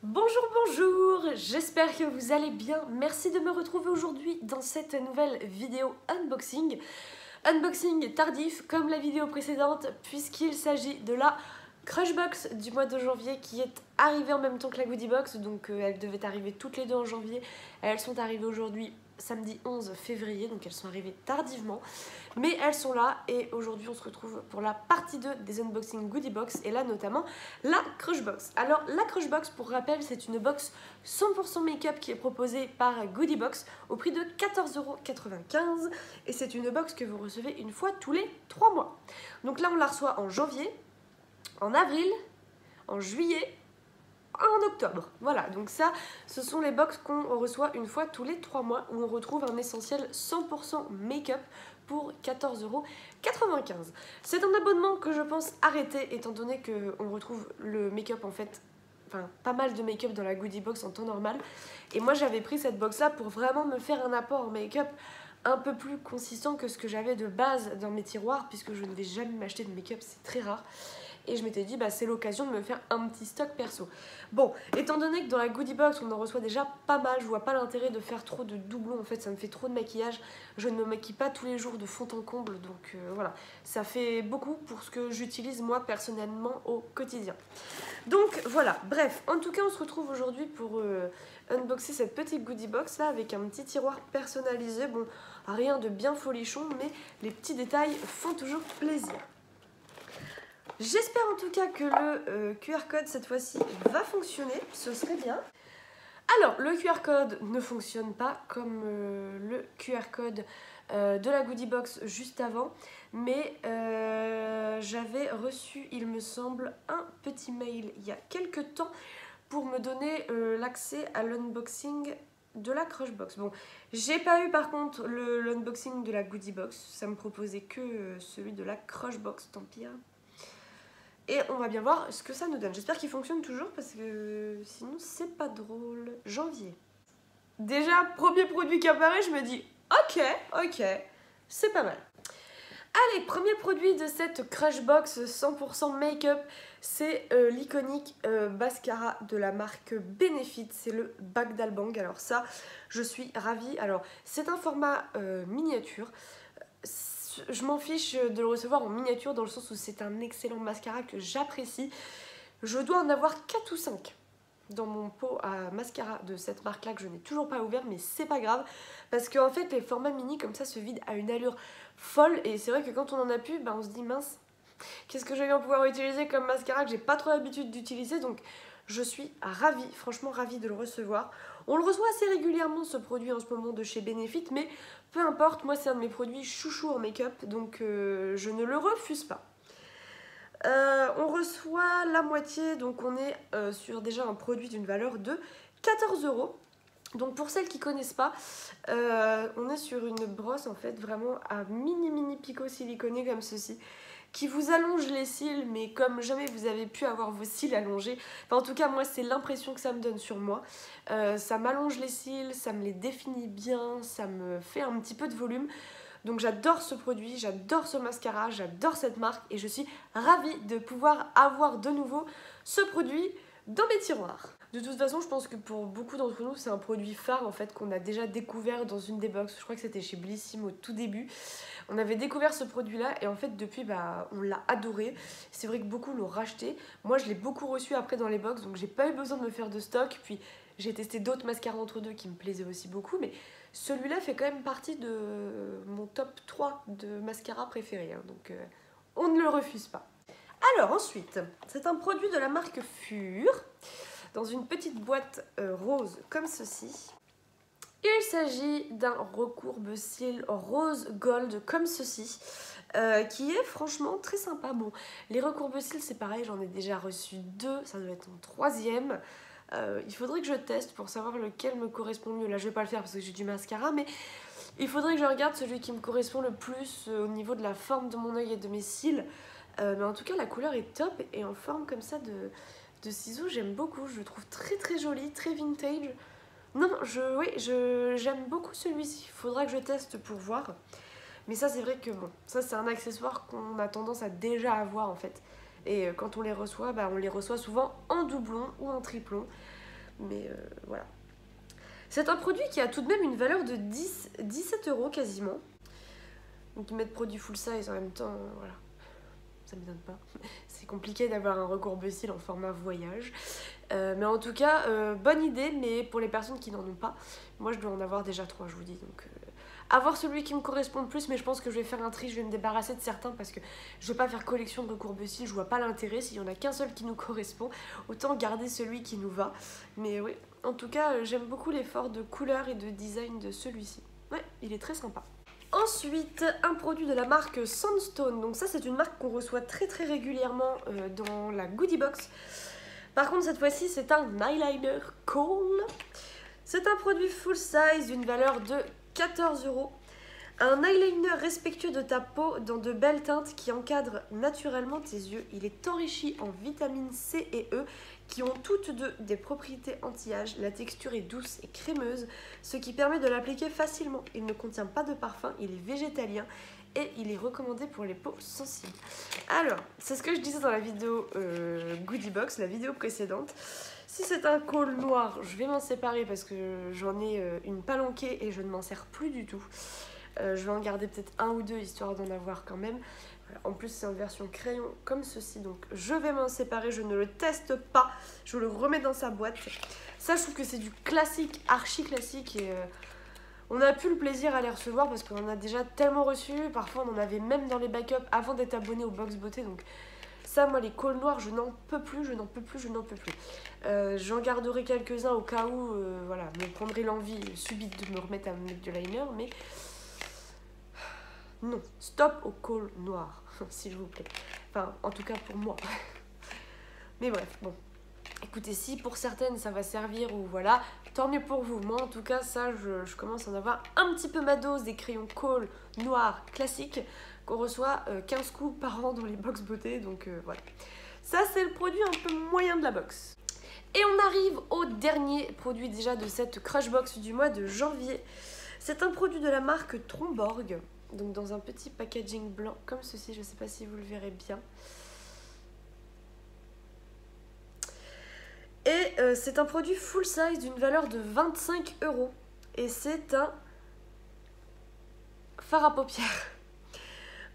Bonjour, bonjour, j'espère que vous allez bien. Merci de me retrouver aujourd'hui dans cette nouvelle vidéo unboxing. Unboxing tardif comme la vidéo précédente puisqu'il s'agit de la Crushbox du mois de janvier qui est arrivée en même temps que la Goodie Box. Donc elles devaient arriver toutes les deux en janvier. Elles sont arrivées aujourd'hui samedi 11 février, donc elles sont arrivées tardivement. Mais elles sont là et aujourd'hui on se retrouve pour la partie 2 des unboxing Goodie Box et là notamment la Crushbox. Alors la Crushbox, pour rappel, c'est une box 100% make-up qui est proposée par Goodie Box au prix de 14,95 € et c'est une box que vous recevez une fois tous les 3 mois. Donc là on la reçoit en janvier, en avril, en juillet, en octobre. Voilà, donc ça, ce sont les box qu'on reçoit une fois tous les 3 mois où on retrouve un essentiel 100% make-up pour 14,95 €. C'est un abonnement que je pense arrêter étant donné qu'on retrouve le make-up en fait, enfin pas mal de make-up dans la Goodie Box en temps normal. Et moi j'avais pris cette box là pour vraiment me faire un apport en make-up un peu plus consistant que ce que j'avais de base dans mes tiroirs puisque je ne vais jamais m'acheter de make-up, c'est très rare. Et je m'étais dit, bah, c'est l'occasion de me faire un petit stock perso. Bon, étant donné que dans la Goodie Box, on en reçoit déjà pas mal, je vois pas l'intérêt de faire trop de doublons. En fait, ça me fait trop de maquillage. Je ne me maquille pas tous les jours de fond en comble. Donc voilà, ça fait beaucoup pour ce que j'utilise moi personnellement au quotidien. Donc voilà, bref, en tout cas, on se retrouve aujourd'hui pour unboxer cette petite Goodie Box là avec un petit tiroir personnalisé. Bon, rien de bien folichon, mais les petits détails font toujours plaisir. J'espère en tout cas que le QR code cette fois-ci va fonctionner, ce serait bien. Alors, le QR code ne fonctionne pas comme le QR code de la Goodie Box juste avant, mais j'avais reçu, il me semble, un petit mail il y a quelques temps pour me donner l'accès à l'unboxing de la Crushbox. Bon, j'ai pas eu par contre l'unboxing de la Goodie Box, ça me proposait que celui de la Crushbox, tant pis. Hein. Et on va bien voir ce que ça nous donne. J'espère qu'il fonctionne toujours parce que sinon c'est pas drôle. Janvier. Déjà, premier produit qui apparaît, je me dis ok, c'est pas mal. Allez, premier produit de cette Crushbox 100% make-up, c'est l'iconique mascara de la marque Benefit, c'est le Bagdad Bang. Alors ça, je suis ravie. Alors, c'est un format miniature. Je m'en fiche de le recevoir en miniature dans le sens où c'est un excellent mascara que j'apprécie. Je dois en avoir 4 ou 5 dans mon pot à mascara de cette marque là que je n'ai toujours pas ouvert, mais c'est pas grave parce qu'en fait les formats mini comme ça se vident à une allure folle et c'est vrai que quand on en a plus, bah, on se dit mince, qu'est-ce que je vais pouvoir utiliser comme mascara que j'ai pas trop l'habitude d'utiliser, donc je suis ravie, franchement ravie de le recevoir. On le reçoit assez régulièrement ce produit en ce moment de chez Benefit, mais peu importe, moi c'est un de mes produits chouchou en make-up, donc je ne le refuse pas. On reçoit la moitié, donc on est sur déjà un produit d'une valeur de 14 €. Donc pour celles qui ne connaissent pas, on est sur une brosse en fait vraiment à mini picot siliconé comme ceci, qui vous allonge les cils, mais comme jamais vous avez pu avoir vos cils allongés. Enfin, en tout cas, moi, c'est l'impression que ça me donne sur moi. Ça m'allonge les cils, ça me les définit bien, ça me fait un petit peu de volume. Donc j'adore ce produit, j'adore ce mascara, j'adore cette marque et je suis ravie de pouvoir avoir de nouveau ce produit dans mes tiroirs. De toute façon, je pense que pour beaucoup d'entre nous, c'est un produit phare en fait qu'on a déjà découvert dans une des box. Je crois que c'était chez Blissim au tout début. On avait découvert ce produit-là et en fait depuis, bah, on l'a adoré. C'est vrai que beaucoup l'ont racheté. Moi, je l'ai beaucoup reçu après dans les box, donc j'ai pas eu besoin de me faire de stock. Puis j'ai testé d'autres mascaras entre deux qui me plaisaient aussi beaucoup, mais celui-là fait quand même partie de mon top 3 de mascaras préférés. Hein, donc on ne le refuse pas. Alors ensuite, c'est un produit de la marque Fur, dans une petite boîte rose comme ceci. Il s'agit d'un recourbe-cils rose gold comme ceci, qui est franchement très sympa. Bon, les recourbe-cils c'est pareil, j'en ai déjà reçu 2, ça doit être mon 3e. Il faudrait que je teste pour savoir lequel me correspond mieux. Là je vais pas le faire parce que j'ai du mascara, mais il faudrait que je regarde celui qui me correspond le plus au niveau de la forme de mon œil et de mes cils. Mais en tout cas la couleur est top et en forme comme ça de ciseaux, j'aime beaucoup. Je le trouve très joli, très vintage. Non, j'aime beaucoup celui-ci. Il faudra que je teste pour voir. Mais ça c'est vrai que bon, ça c'est un accessoire qu'on a tendance à déjà avoir en fait. Et quand on les reçoit, bah, on les reçoit souvent en doublon ou en triplon. Mais voilà. C'est un produit qui a tout de même une valeur de 17 € quasiment. Donc ils mettent produit full size en même temps, voilà. Ça me donne pas. C'est compliqué d'avoir un recourbe-cils en format voyage. Mais en tout cas, bonne idée, mais pour les personnes qui n'en ont pas, moi je dois en avoir déjà 3, je vous dis. Donc avoir celui qui me correspond le plus, mais je pense que je vais faire un tri, je vais me débarrasser de certains parce que je vais pas faire collection de recourbe-cils, je vois pas l'intérêt. S'il y en a qu'un seul qui nous correspond, autant garder celui qui nous va. Mais oui, en tout cas, j'aime beaucoup l'effort de couleur et de design de celui-ci. Ouais, il est très sympa. Ensuite, un produit de la marque Sandstone. Donc ça, c'est une marque qu'on reçoit très régulièrement dans la goodie box. Par contre, cette fois-ci, c'est un eyeliner Kohl. C'est un produit full size d'une valeur de 14 €. Un eyeliner respectueux de ta peau dans de belles teintes qui encadrent naturellement tes yeux. Il est enrichi en vitamines C et E qui ont toutes deux des propriétés anti-âge. La texture est douce et crémeuse, ce qui permet de l'appliquer facilement. Il ne contient pas de parfum, il est végétalien et il est recommandé pour les peaux sensibles. Alors, c'est ce que je disais dans la vidéo Goodie Box, la vidéo précédente. Si c'est un Kohl noir, je vais m'en séparer parce que j'en ai une palanquée et je ne m'en sers plus du tout. Je vais en garder peut-être un ou deux histoire d'en avoir quand même. En plus c'est en version crayon comme ceci, donc je vais m'en séparer, je ne le teste pas, je le remets dans sa boîte. Ça je trouve que c'est du classique, archi classique et on a plus le plaisir à les recevoir parce qu'on en a déjà tellement reçu. Parfois on en avait même dans les backups avant d'être abonné au Box Beauté, donc ça moi les Kohl noirs je n'en peux plus, je n'en peux plus. J'en garderai quelques-uns au cas où voilà, me prendrait l'envie subite de me remettre à mettre du liner, mais non, stop au Kohl noir, s'il vous plaît. Enfin, en tout cas pour moi. Mais bref, bon. Écoutez, si pour certaines ça va servir ou voilà, tant mieux pour vous. Moi en tout cas, ça, je commence à en avoir un petit peu ma dose des crayons Kohl noirs classiques qu'on reçoit 15 coups par an dans les box beauté. Donc voilà. Ça, c'est le produit un peu moyen de la box. Et on arrive au dernier produit déjà de cette Crush Box du mois de janvier. C'est un produit de la marque Tromborg. Donc dans un petit packaging blanc comme ceci, je ne sais pas si vous le verrez bien. Et c'est un produit full size d'une valeur de 25 €. Et c'est un fard à paupières.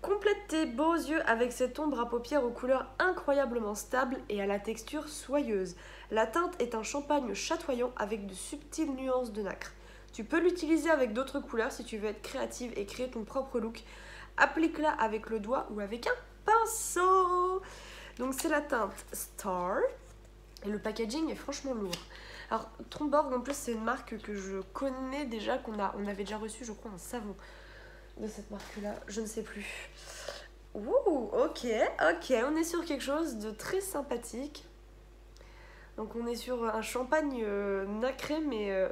Complète tes beaux yeux avec cette ombre à paupières aux couleurs incroyablement stables et à la texture soyeuse. La teinte est un champagne chatoyant avec de subtiles nuances de nacre. Tu peux l'utiliser avec d'autres couleurs si tu veux être créative et créer ton propre look. Applique-la avec le doigt ou avec un pinceau. Donc c'est la teinte Star. Et le packaging est franchement lourd. Alors Tromborg en plus c'est une marque que je connais déjà, on avait déjà reçu je crois un savon de cette marque-là. Je ne sais plus. Ouh, ok, on est sur quelque chose de très sympathique. Donc on est sur un champagne nacré mais...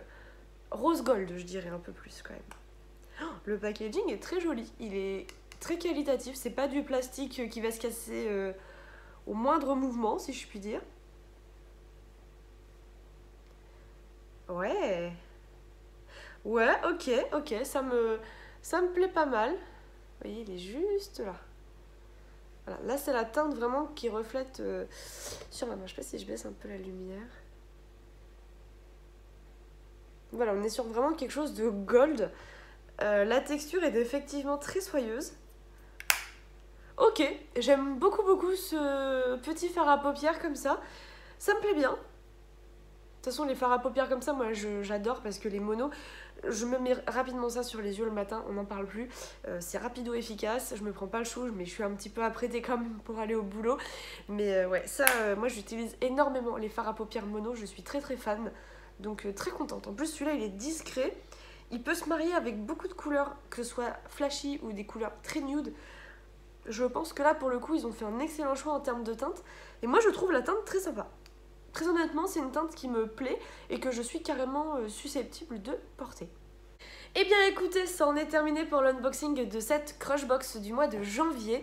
rose gold, je dirais un peu plus quand même. Oh, le packaging est très joli, il est très qualitatif, c'est pas du plastique qui va se casser au moindre mouvement, si je puis dire. Ouais, ok, ça me plaît pas mal. Vous voyez, il est juste là. Voilà, là c'est la teinte vraiment qui reflète sur ma main. Je sais pas si je baisse un peu la lumière. Voilà, on est sur vraiment quelque chose de gold. La texture est effectivement très soyeuse. Ok, j'aime beaucoup ce petit fard à paupières comme ça. Ça me plaît bien. De toute façon, les fards à paupières comme ça, moi j'adore parce que les monos, je me mets rapidement ça sur les yeux le matin, on n'en parle plus. C'est rapido efficace, je me prends pas le chou, mais je suis un petit peu apprêtée quand même pour aller au boulot. Mais ouais, ça, moi j'utilise énormément les fards à paupières mono, je suis très fan. Donc très contente. En plus celui-là il est discret. Il peut se marier avec beaucoup de couleurs, que ce soit flashy ou des couleurs très nude. Je pense que là pour le coup ils ont fait un excellent choix en termes de teinte. Et moi je trouve la teinte très sympa. Très honnêtement c'est une teinte qui me plaît et que je suis carrément susceptible de porter. Et bien écoutez, ça en est terminé pour l'unboxing de cette Crush Box du mois de janvier.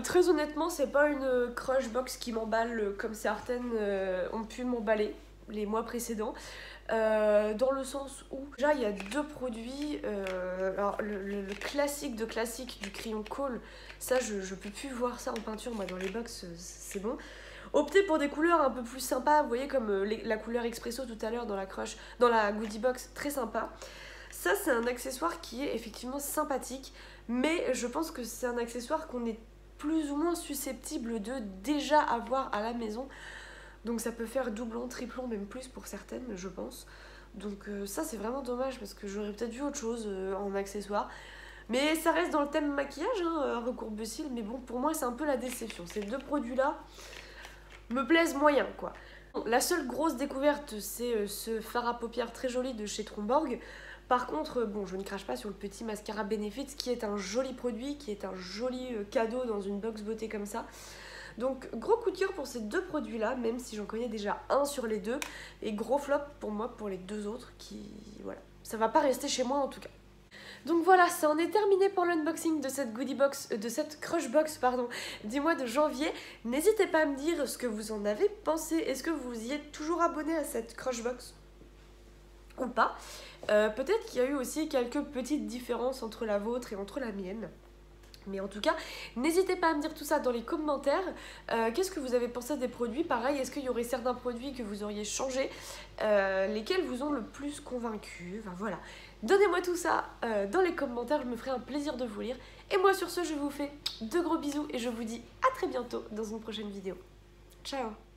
Très honnêtement c'est pas une Crush Box qui m'emballe comme certaines ont pu m'emballer. les mois précédents. Dans le sens où déjà il y a deux produits, alors le classique de classique du crayon Kohl, ça je peux plus voir ça en peinture, moi dans les box c'est bon. Optez pour des couleurs un peu plus sympas, vous voyez comme la couleur Expresso tout à l'heure dans la crush, dans la goodie box, très sympa. Ça c'est un accessoire qui est effectivement sympathique, mais je pense que c'est un accessoire qu'on est plus ou moins susceptible de déjà avoir à la maison. Donc ça peut faire doublon, triplon, même plus pour certaines, je pense. Donc ça c'est vraiment dommage parce que j'aurais peut-être vu autre chose en accessoire. Mais ça reste dans le thème maquillage, hein, recourbe-cils, mais bon, pour moi c'est un peu la déception. Ces deux produits-là me plaisent moyen, quoi. La seule grosse découverte, c'est ce fard à paupières très joli de chez Tromborg. Par contre, bon, je ne crache pas sur le petit mascara Benefit, qui est un joli produit, qui est un joli cadeau dans une box beauté comme ça. Donc gros coup de cœur pour ces deux produits là, même si j'en connais déjà un sur les deux, et gros flop pour moi pour les deux autres qui, voilà, ça va pas rester chez moi en tout cas. Donc voilà, ça en est terminé pour l'unboxing de cette goodie box, de cette crush box pardon, du mois de janvier. N'hésitez pas à me dire ce que vous en avez pensé, est-ce que vous y êtes toujours abonné à cette crush box ou pas. Peut-être qu'il y a eu aussi quelques petites différences entre la vôtre et entre la mienne. Mais en tout cas, n'hésitez pas à me dire tout ça dans les commentaires. Qu'est-ce que vous avez pensé des produits? Pareil, est-ce qu'il y aurait certains produits que vous auriez changé? Lesquels vous ont le plus convaincu? Enfin voilà. Donnez-moi tout ça dans les commentaires, je me ferai un plaisir de vous lire. Et moi sur ce, je vous fais de gros bisous et je vous dis à très bientôt dans une prochaine vidéo. Ciao!